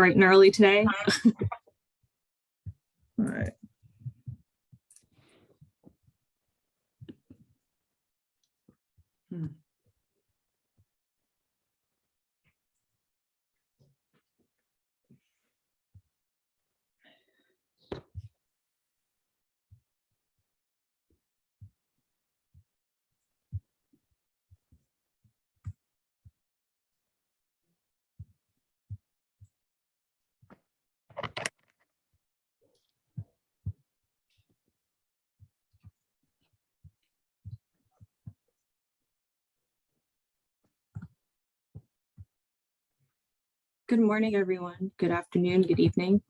bright and early today. All right. Good morning, everyone. Good afternoon, good evening.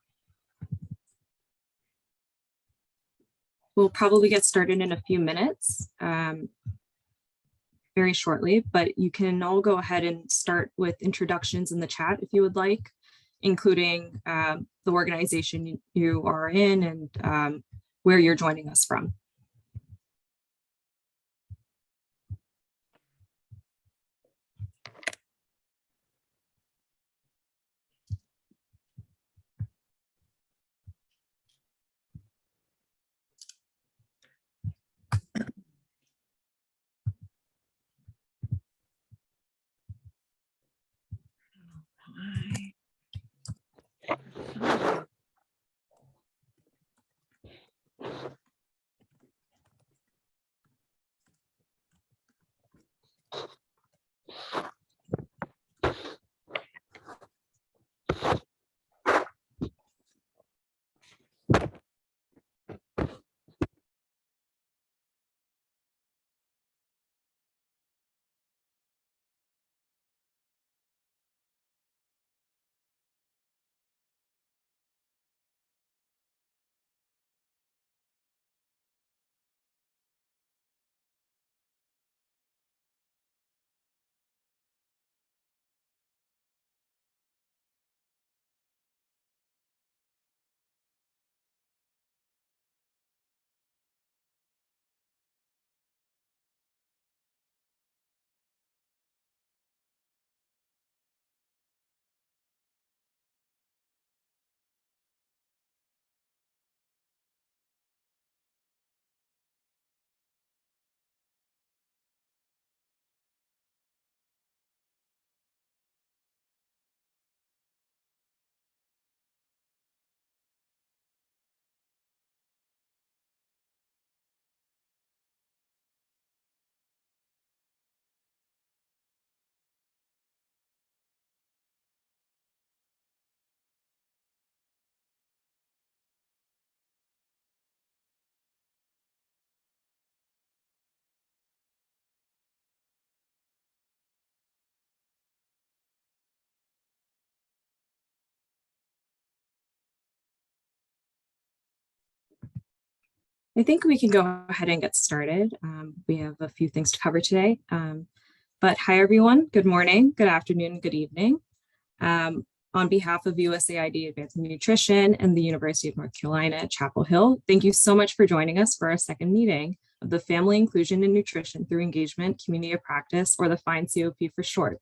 We'll probably get started in a few minutes, very shortly, but you can all go ahead and start with introductions in the chat if you would like, including the organization you are in and where you're joining us from. I think we can go ahead and get started. We have a few things to cover today. But hi, everyone. Good morning, good afternoon, good evening. On behalf of USAID Advancing Nutrition and the University of North Carolina at Chapel Hill, thank you so much for joining us for our second meeting of the Family Inclusion and Nutrition Through Engagement Community of Practice, or the FINE COP for short.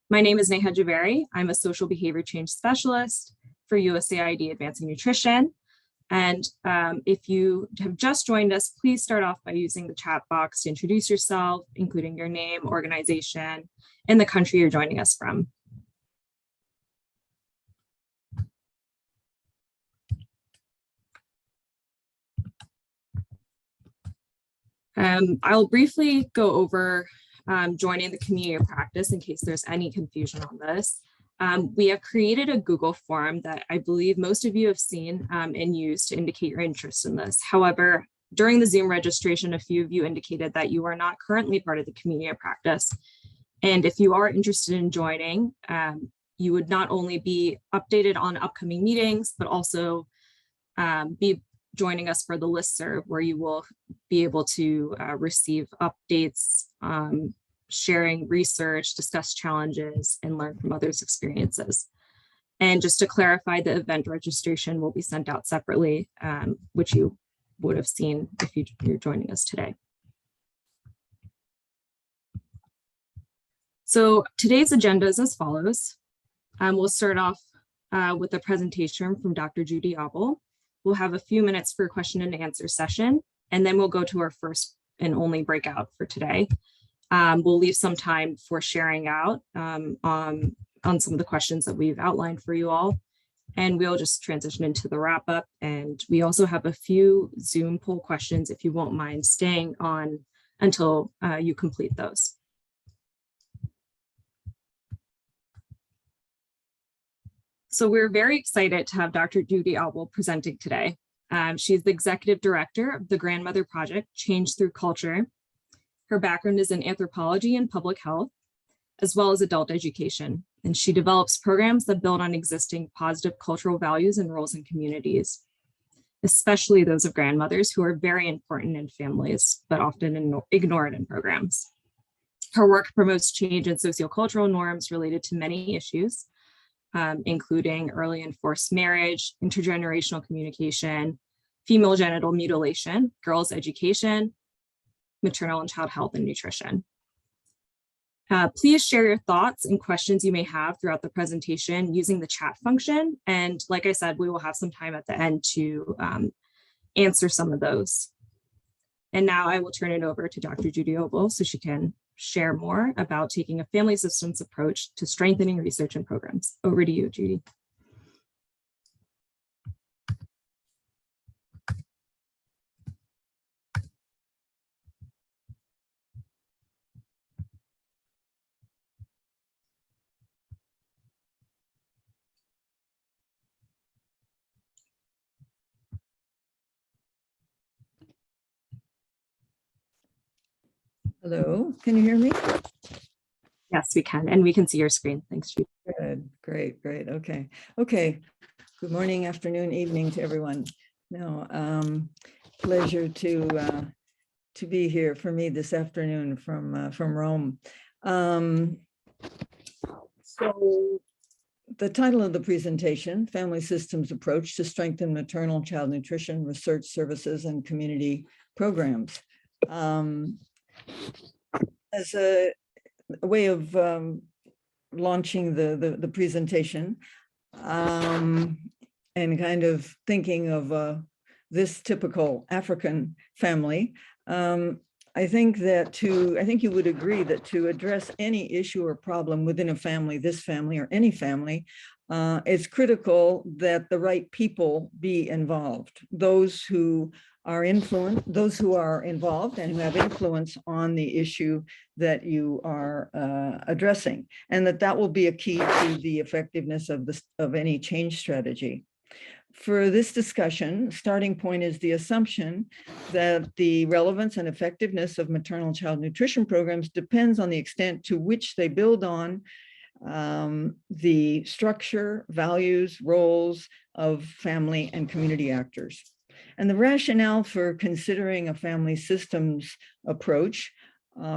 My name is Neha Javeri. I'm a social behavior change specialist for USAID Advancing Nutrition. And if you have just joined us, please start off by using the chat box to introduce yourself, including your name, organization, and the country you're joining us from. I'll briefly go over joining the community of practice in case there's any confusion on this. We have created a Google form that I believe most of you have seen and used to indicate your interest in this. However, during the Zoom registration, a few of you indicated that you are not currently part of the community of practice. And if you are interested in joining, you would not only be updated on upcoming meetings, but also be joining us for the listserv, where you will be able to receive updates, sharing research, discuss challenges, and learn from others' experiences. And just to clarify, the event registration will be sent out separately, which you would have seen if you're joining us today. So today's agenda is as follows. We'll start off with a presentation from Dr. Judi Aubel. We'll have a few minutes for a question and answer session, and then we'll go to our first and only breakout for today. We'll leave some time for sharing out on some of the questions that we've outlined for you all. And we'll just transition into the wrap up. And we also have a few Zoom poll questions if you won't mind staying on until you complete those. So we're very excited to have Dr. Judi Aubel presenting today. She's the executive director of the Grandmother Project, Change Through Culture. Her background is in anthropology and public health, as well as adult education. And she develops programs that build on existing positive cultural values and roles in communities, especially those of grandmothers, who are very important in families, but often ignored in programs. Her work promotes change in sociocultural norms related to many issues, including early and forced marriage, intergenerational communication, female genital mutilation, girls' education, maternal and child health, and nutrition. Please share your thoughts and questions you may have throughout the presentation using the chat function. And like I said, we will have some time at the end to answer some of those. And now I will turn it over to Dr. Judi Aubel so she can share more about taking a family systems approach to strengthening research and programs. Over to you, Judi. Hello, can you hear me? Yes, we can, and we can see your screen. Thanks, Judi. Good, great, great. Okay. Good morning, afternoon, evening to everyone. Now, pleasure to be here for me this afternoon from Rome. So the title of the presentation, Family Systems Approach to Strengthen Maternal Child Nutrition Research Services and Community Programs. As a way of launching the presentation and kind of thinking of this typical African family, I think you would agree that to address any issue or problem within a family, this family or any family, it's critical that the right people be involved. Those who are involved and who have influence on the issue that you are addressing, and that will be a key to the effectiveness of any change strategy. For this discussion, starting point is the assumption that the relevance and effectiveness of maternal child nutrition programs depends on the extent to which they build on the structure, values, roles of family and community actors. And the rationale for considering a family systems approach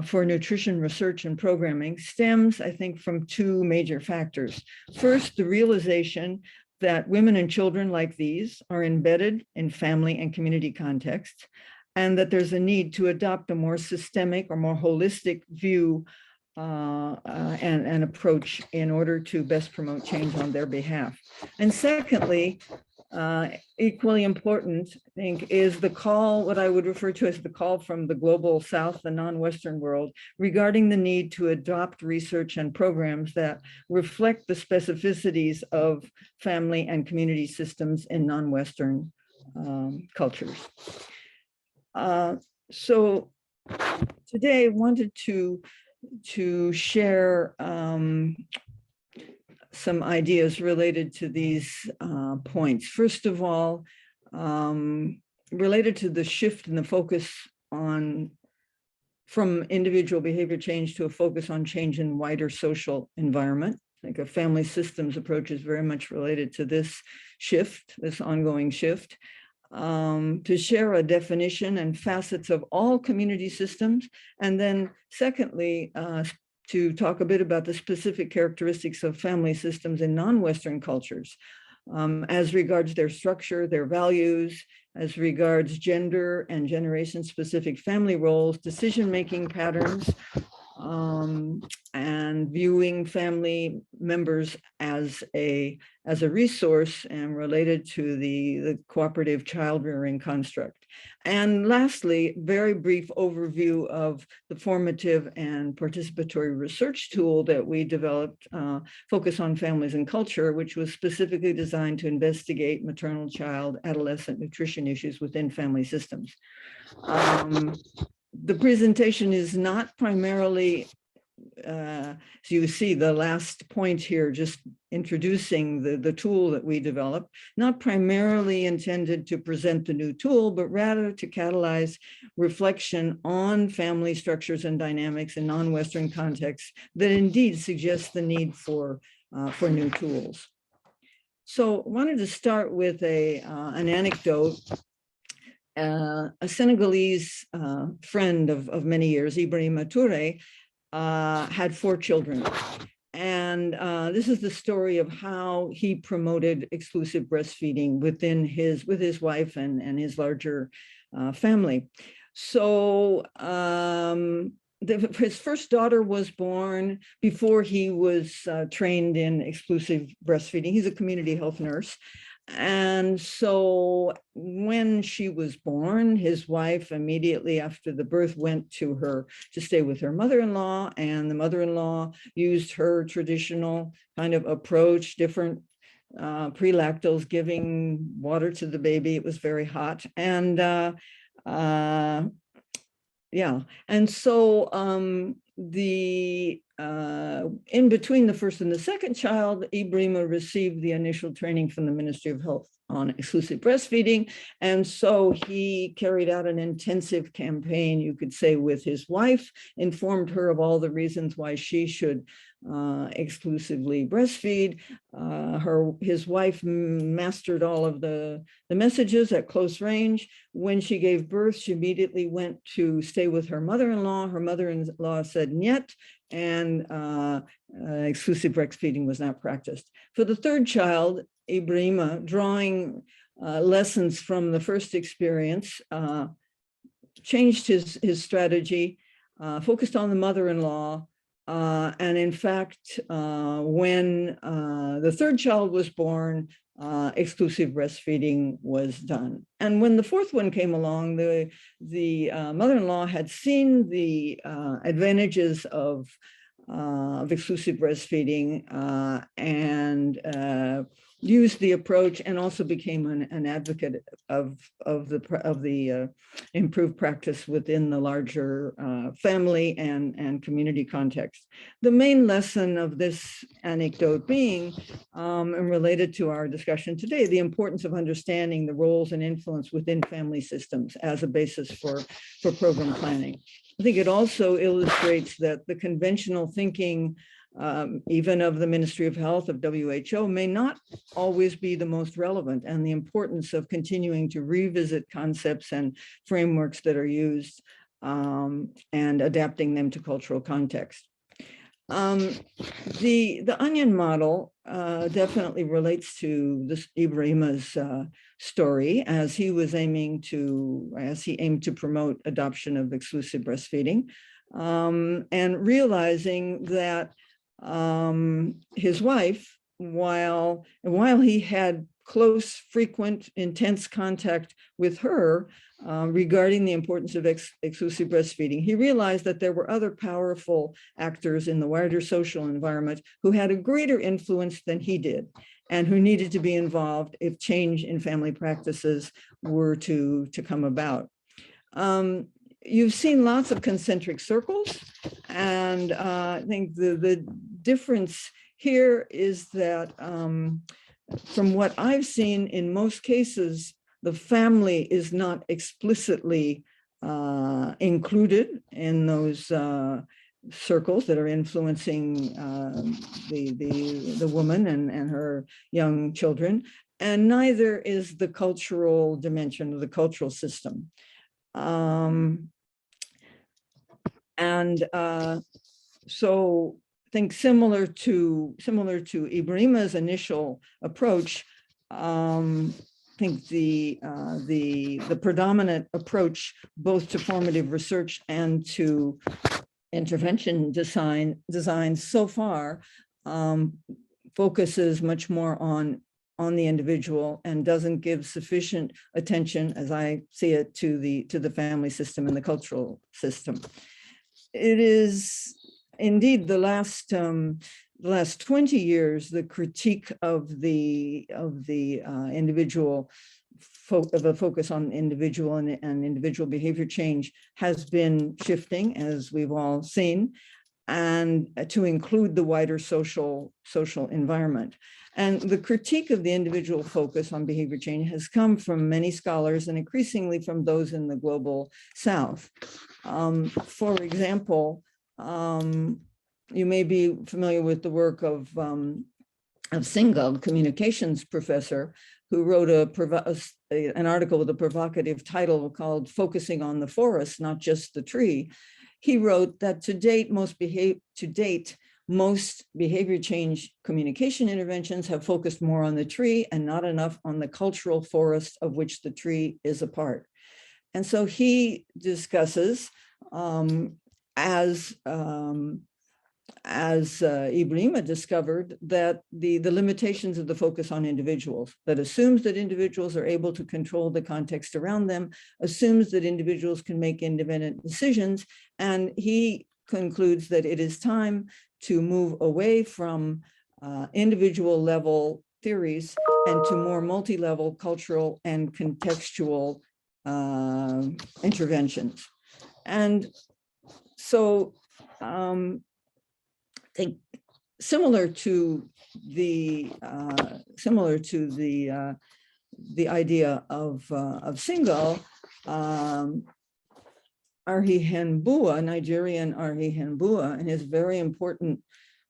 for nutrition research and programming stems, I think, from two major factors. First, the realization that women and children like these are embedded in family and community contexts, and that there's a need to adopt a more systemic or more holistic view and approach in order to best promote change on their behalf. And secondly, equally important, I think, is the call, what I would refer to as the call from the global South, the non-Western world, regarding the need to adopt research and programs that reflect the specificities of family and community systems in non-Western cultures. So today I wanted to share some ideas related to these points. First of all, related to the shift in the focus from individual behavior change to a focus on change in wider social environment. I think a family systems approach is very much related to this shift, this ongoing shift. To share a definition and facets of all community systems, and then secondly, to talk a bit about the specific characteristics of family systems in non-Western cultures, as regards their structure, their values, as regards gender and generation-specific family roles, decision-making patterns, and viewing family members as a resource and related to the cooperative child rearing construct. And lastly, very brief overview of the formative and participatory research tool that we developed, Focus on Families and Culture, which was specifically designed to investigate maternal, child, adolescent nutrition issues within family systems. The presentation is not primarily, so you see the last point here, just introducing the tool that we developed, not primarily intended to present the new tool, but rather to catalyze reflection on family structures and dynamics in non-Western contexts that indeed suggest the need for new tools. So I wanted to start with an anecdote. A Senegalese friend of many years, Ibrahima Touré, had 4 children. And this is the story of how he promoted exclusive breastfeeding with his wife and his larger family. So his first daughter was born before he was trained in exclusive breastfeeding. He's a community health nurse. And so when she was born, his wife immediately after the birth went to stay with her mother-in-law, and the mother-in-law used her traditional kind of approach, different prelactals, giving water to the baby. It was very hot. And yeah, and so in between the first and the second child, Ibrahima received the initial training from the Ministry of Health on exclusive breastfeeding. And so he carried out an intensive campaign, you could say, with his wife, informed her of all the reasons why she should exclusively breastfeed. His wife mastered all of the messages at close range. When she gave birth, she immediately went to stay with her mother-in-law. Her mother-in-law said "niet," and exclusive breastfeeding was not practiced. For the third child, Ibrahima, drawing lessons from the first experience, changed his strategy, focused on the mother-in-law, and in fact, when the third child was born, exclusive breastfeeding was done. And when the fourth one came along, the mother-in-law had seen the advantages of exclusive breastfeeding and used the approach, and also became an advocate of the improved practice within the larger family and community context. The main lesson of this anecdote being, and related to our discussion today, the importance of understanding the roles and influence within family systems as a basis for program planning. I think it also illustrates that the conventional thinking, even of the Ministry of Health, of WHO, may not always be the most relevant, and the importance of continuing to revisit concepts and frameworks that are used and adapting them to cultural context. The onion model definitely relates to this Ibrahima's story, as he aimed to promote adoption of exclusive breastfeeding, and realizing that his wife, while he had close, frequent, intense contact with her regarding the importance of exclusive breastfeeding, he realized that there were other powerful actors in the wider social environment who had a greater influence than he did, and who needed to be involved if change in family practices were to come about. You've seen lots of concentric circles, and I think the difference here is that from what I've seen, in most cases, the family is not explicitly included in those circles that are influencing the woman and her young children, and neither is the cultural dimension of the cultural system. So I think similar to Ibrahima's initial approach, I think the predominant approach both to formative research and to intervention design so far focuses much more on the individual and doesn't give sufficient attention, as I see it, to the family system and the cultural system. It is indeed the last 20 years, the critique of the individual, of a focus on individual and individual behavior change has been shifting, as we've all seen, and to include the wider social environment. And the critique of the individual focus on behavior change has come from many scholars and increasingly from those in the global South. For example, you may be familiar with the work of Singhal, communications professor, who wrote an article with a provocative title called "Focusing on the Forest, Not Just the Tree." He wrote that to date, most behavior change communication interventions have focused more on the tree and not enough on the cultural forest of which the tree is a part. And so he discusses, as Ibrahima discovered, that the limitations of the focus on individuals, that assumes that individuals are able to control the context around them, assumes that individuals can make independent decisions, and he concludes that it is time to move away from individual level theories and to more multi-level cultural and contextual interventions. And so similar to the idea of Singhal, Arhi Henbua, Nigerian Arhi Henbua, in his very important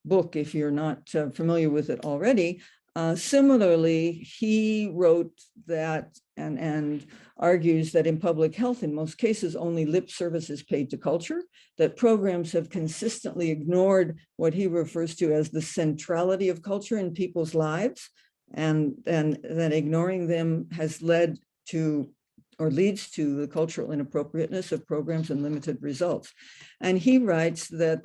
book, if you're not familiar with it already, similarly, he wrote that and argues that in public health, in most cases, only lip service is paid to culture, that programs have consistently ignored what he refers to as the centrality of culture in people's lives, and that ignoring them has led to or leads to the cultural inappropriateness of programs and limited results. And he writes that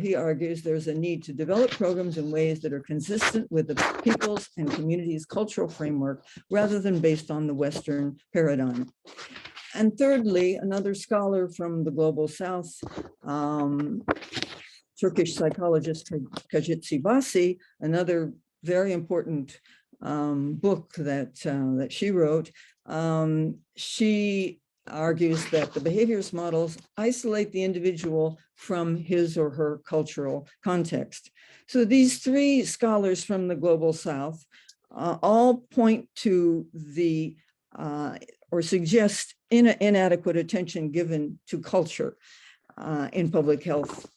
he argues there's a need to develop programs in ways that are consistent with the people's and communities' cultural framework rather than based on the Western paradigm. And thirdly, another scholar from the Global South, Turkish psychologist Kajitsi Basi, another very important book that she wrote, she argues that the behaviorist models isolate the individual from his or her cultural context. So these three scholars from the Global South all point to the, or suggest inadequate attention given to culture in public health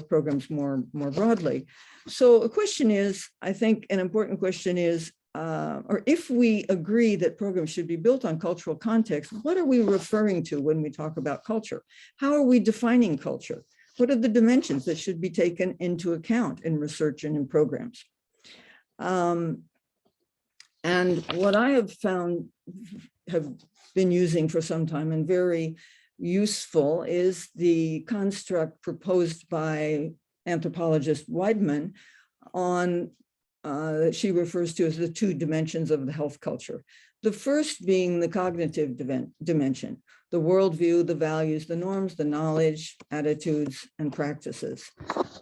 programs more broadly. So a question is, I think an important question is, or if we agree that programs should be built on cultural context, what are we referring to when we talk about culture? How are we defining culture? What are the dimensions that should be taken into account in research and in programs? And what I have been using for some time and very useful is the construct proposed by anthropologist Weidman on that she refers to as the two dimensions of the health culture. The first being the cognitive dimension, the worldview, the values, the norms, the knowledge, attitudes, and practices.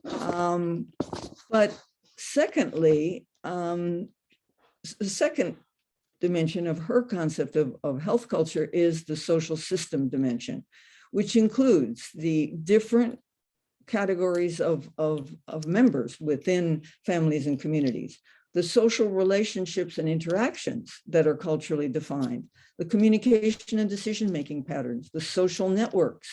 But secondly, the second dimension of her concept of health culture is the social system dimension, which includes the different categories of members within families and communities, the social relationships and interactions that are culturally defined, the communication and decision-making patterns, the social networks,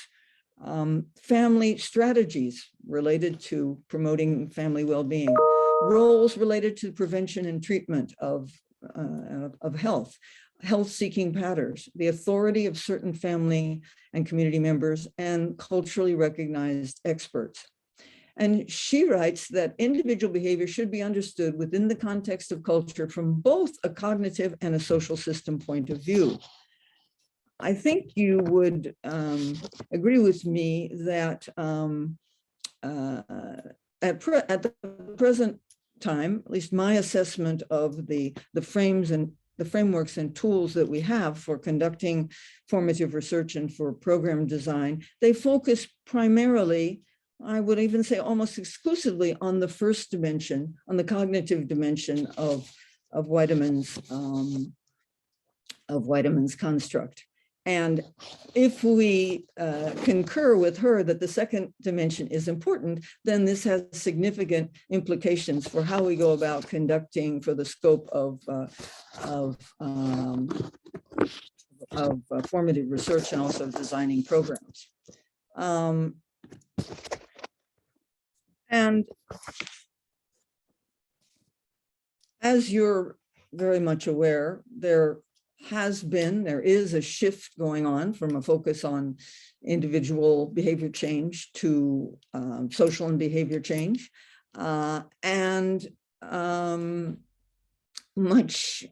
family strategies related to promoting family well-being, roles related to prevention and treatment of health-seeking patterns, the authority of certain family and community members, and culturally recognized experts. And she writes that individual behavior should be understood within the context of culture from both a cognitive and a social system point of view. I think you would agree with me that at the present time, at least my assessment of the frameworks and tools that we have for conducting formative research and for program design, they focus primarily, I would even say almost exclusively, on the first dimension, on the cognitive dimension of Weideman's construct. And if we concur with her that the second dimension is important, then this has significant implications for how we go about conducting, for the scope of formative research and also designing programs. And as you're very much aware, there is a shift going on from a focus on individual behavior change to social and behavior change, and much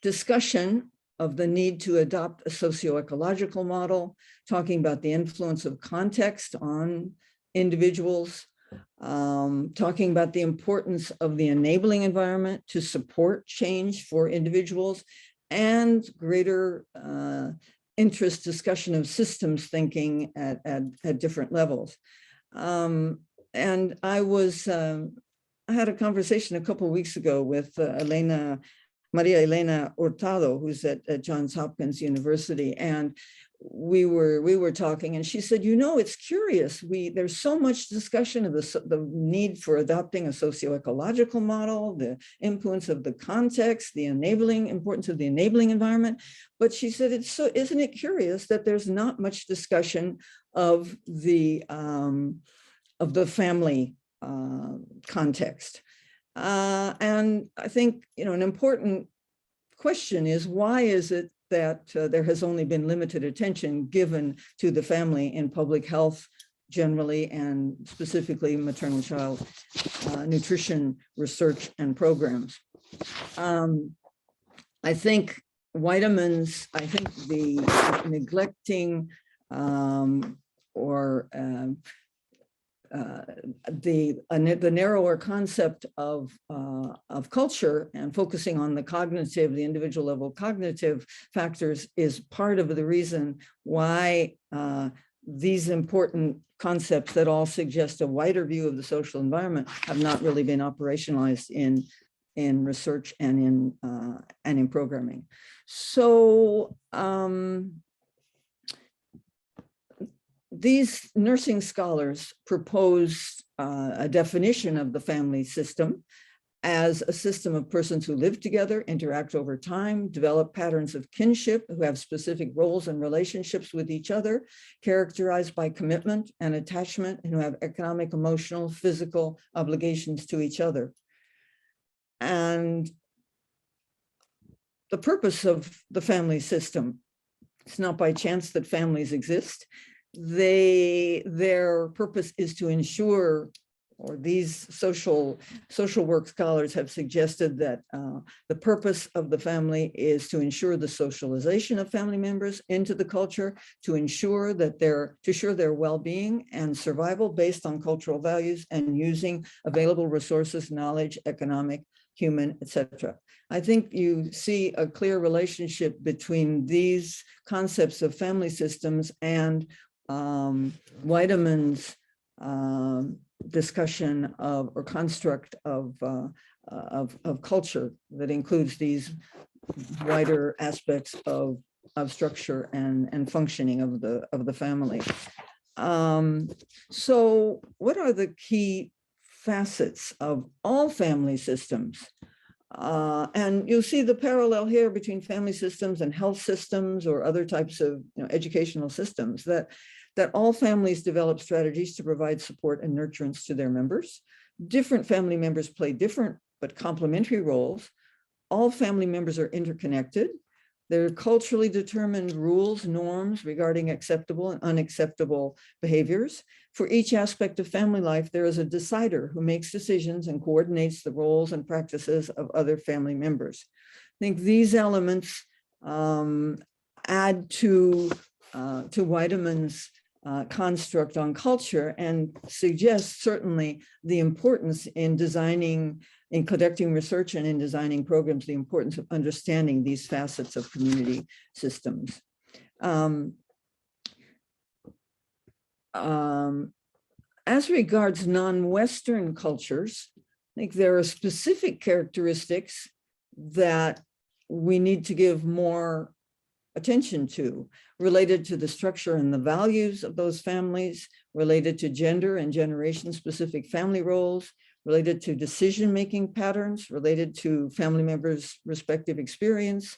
discussion of the need to adopt a socio-ecological model, talking about the influence of context on individuals, talking about the importance of the enabling environment to support change for individuals, and greater interest discussion of systems thinking at different levels. And I had a conversation a couple of weeks ago with Maria Elena Hurtado, who's at Johns Hopkins University, and we were talking, and she said, it's curious. There's so much discussion of the need for adopting a socio-ecological model, the influence of the context, the importance of the enabling environment. But she said, isn't it curious that there's not much discussion of the family context? And I think, an important question is, why is it that there has only been limited attention given to the family in public health generally, and specifically maternal child nutrition research and programs? I think Weideman's, the neglecting the narrower concept of culture and focusing on the individual level cognitive factors is part of the reason why these important concepts that all suggest a wider view of the social environment have not really been operationalized in research and in programming. So these nursing scholars propose a definition of the family system as a system of persons who live together, interact over time, develop patterns of kinship, who have specific roles and relationships with each other, characterized by commitment and attachment, and who have economic, emotional, physical obligations to each other. And the purpose of the family system, it's not by chance that families exist. Their purpose is to ensure, or these social work scholars have suggested that the purpose of the family is to ensure the socialization of family members into the culture, to ensure their well-being and survival based on cultural values, and using available resources, knowledge, economic, human, etc. I think you see a clear relationship between these concepts of family systems and Weideman's discussion of, or construct of culture that includes these wider aspects of structure and functioning of the family. So what are the key facets of all family systems? And you'll see the parallel here between family systems and health systems or other types of educational systems, that all families develop strategies to provide support and nurturance to their members. Different family members play different but complementary roles. All family members are interconnected. There are culturally determined rules, norms regarding acceptable and unacceptable behaviors. For each aspect of family life, there is a decider who makes decisions and coordinates the roles and practices of other family members. I think these elements add to Weideman's construct on culture and suggest certainly the importance in designing, in conducting research and in designing programs, the importance of understanding these facets of community systems. As regards non-Western cultures, I think there are specific characteristics that we need to give more attention to, related to the structure and the values of those families, related to gender and generation-specific family roles, related to decision-making patterns, related to family members' respective experience,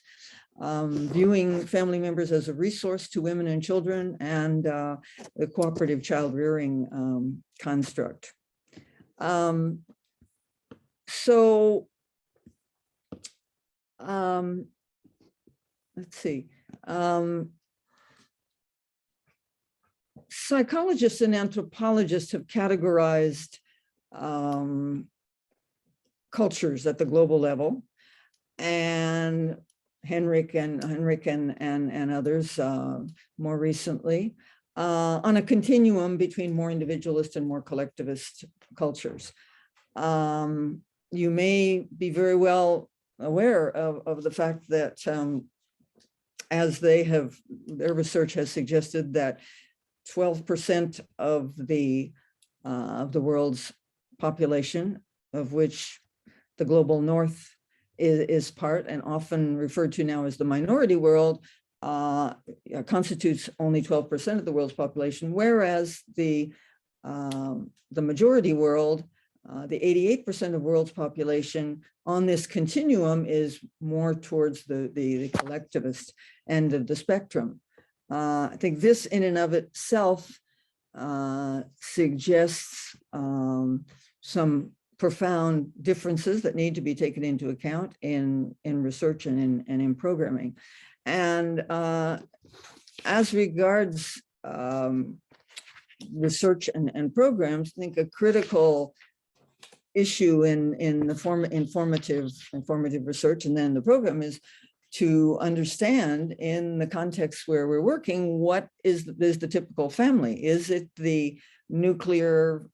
viewing family members as a resource to women and children, and the cooperative child rearing construct. Let's see. Psychologists and anthropologists have categorized cultures at the global level, and Henrik and others more recently, on a continuum between more individualist and more collectivist cultures. You may be very well aware of the fact that as their research has suggested that 12% of the world's population, of which the global North is part and often referred to now as the minority world, constitutes only 12% of the world's population, whereas the majority world, the 88% of the world's population on this continuum is more towards the collectivist end of the spectrum. I think this in and of itself suggests some profound differences that need to be taken into account in research and in programming. And as regards research and programs, I think a critical issue in the informative research and then the program is to understand, in the context where we're working, what is the typical family? Is it the nuclear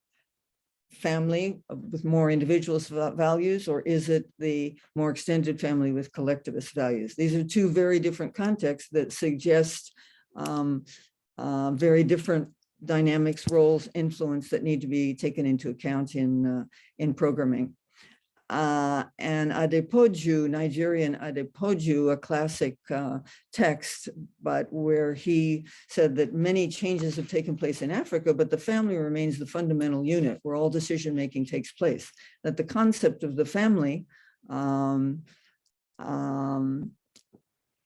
family with more individualist values, or is it the more extended family with collectivist values? These are two very different contexts that suggest very different dynamics, roles, influence that need to be taken into account in programming. And Adepoju, Nigerian Adepoju, a classic text, but where he said that many changes have taken place in Africa, but the family remains the fundamental unit where all decision-making takes place. That the concept of the family,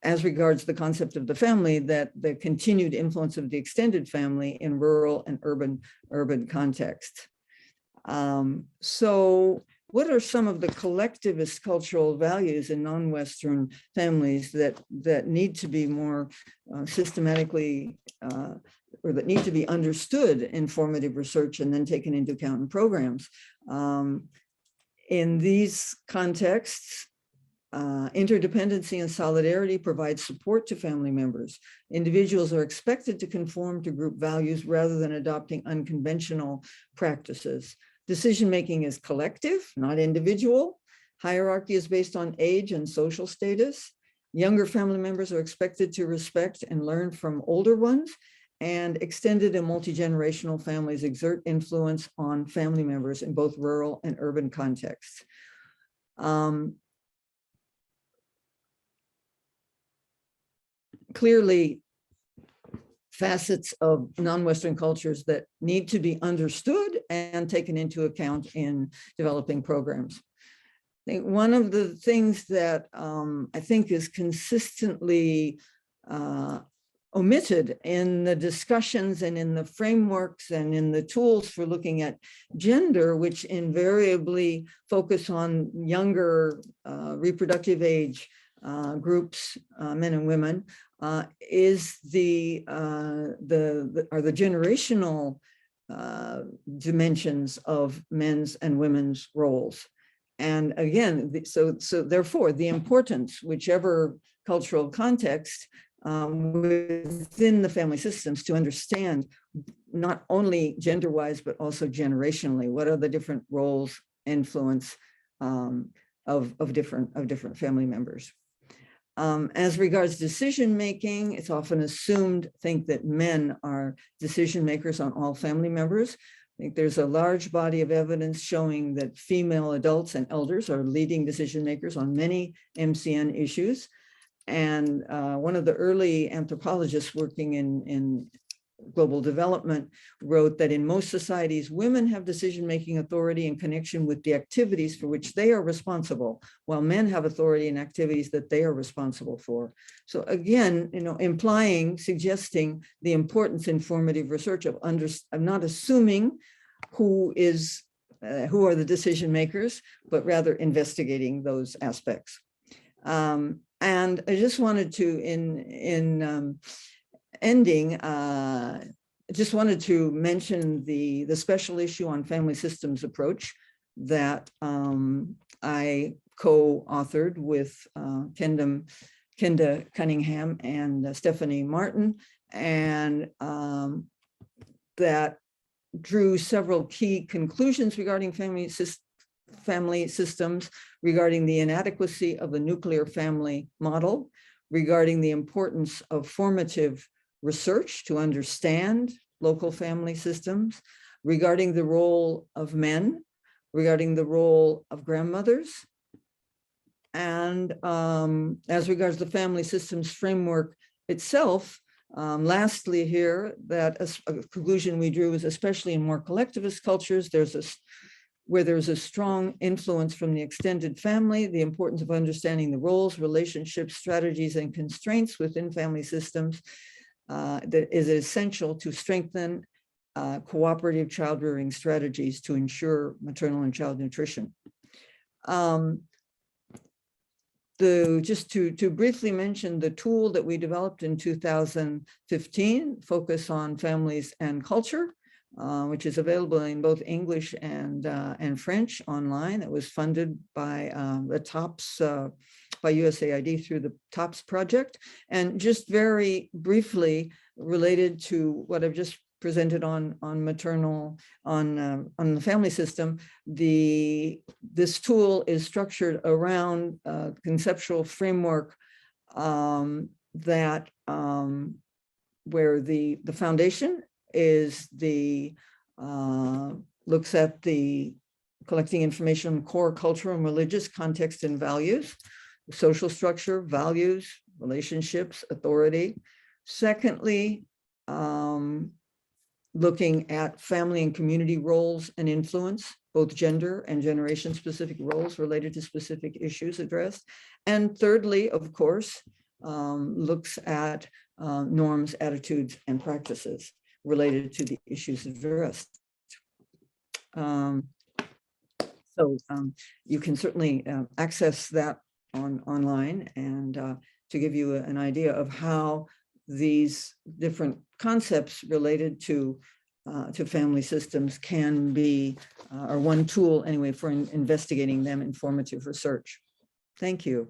as regards the concept of the family, that the continued influence of the extended family in rural and urban contexts. So what are some of the collectivist cultural values in non-Western families that need to be more systematically, or that need to be understood in formative research and then taken into account in programs? In these contexts, interdependency and solidarity provide support to family members. Individuals are expected to conform to group values rather than adopting unconventional practices. Decision-making is collective, not individual. Hierarchy is based on age and social status. Younger family members are expected to respect and learn from older ones, and extended and multi-generational families exert influence on family members in both rural and urban contexts. Clearly, facets of non-Western cultures that need to be understood and taken into account in developing programs. I think one of the things that I think is consistently omitted in the discussions and in the frameworks and in the tools for looking at gender, which invariably focus on younger reproductive age groups, men and women, is the generational dimensions of men's and women's roles. And again, so therefore the importance, whichever cultural context, within the family systems to understand not only gender-wise, but also generationally, what are the different roles, influence of different family members. As regards decision-making, it's often assumed, that men are decision makers on all family members. I think there's a large body of evidence showing that female adults and elders are leading decision makers on many MCN issues. And one of the early anthropologists working in global development wrote that in most societies, women have decision-making authority in connection with the activities for which they are responsible, while men have authority in activities that they are responsible for. So again, suggesting the importance in formative research of not assuming who are the decision makers, but rather investigating those aspects. And I just wanted to, in ending, just wanted to mention the special issue on family systems approach that I co-authored with Kenda Cunningham and Stephanie Martin, and that drew several key conclusions regarding family systems, regarding the inadequacy of the nuclear family model, regarding the importance of formative research to understand local family systems, regarding the role of men, regarding the role of grandmothers, and as regards the family systems framework itself. Lastly here, that a conclusion we drew is, especially in more collectivist cultures, where there's a strong influence from the extended family, the importance of understanding the roles, relationships, strategies, and constraints within family systems that is essential to strengthen cooperative child rearing strategies to ensure maternal and child nutrition. Just to briefly mention the tool that we developed in 2015, Focus on Families and Culture, which is available in both English and French online. It was funded by the TOPS, by USAID through the TOPS project. And just very briefly related to what I've just presented on the family system, this tool is structured around a conceptual framework that where the foundation is looks at the collecting information on core cultural and religious context and values, social structure, values, relationships, authority. Secondly, looking at family and community roles and influence, both gender and generation specific roles related to specific issues addressed. And thirdly, of course, looks at norms, attitudes, and practices related to the issues addressed. So you can certainly access that online, and to give you an idea of how these different concepts related to family systems can be, or one tool anyway, for investigating them in formative research. Thank you.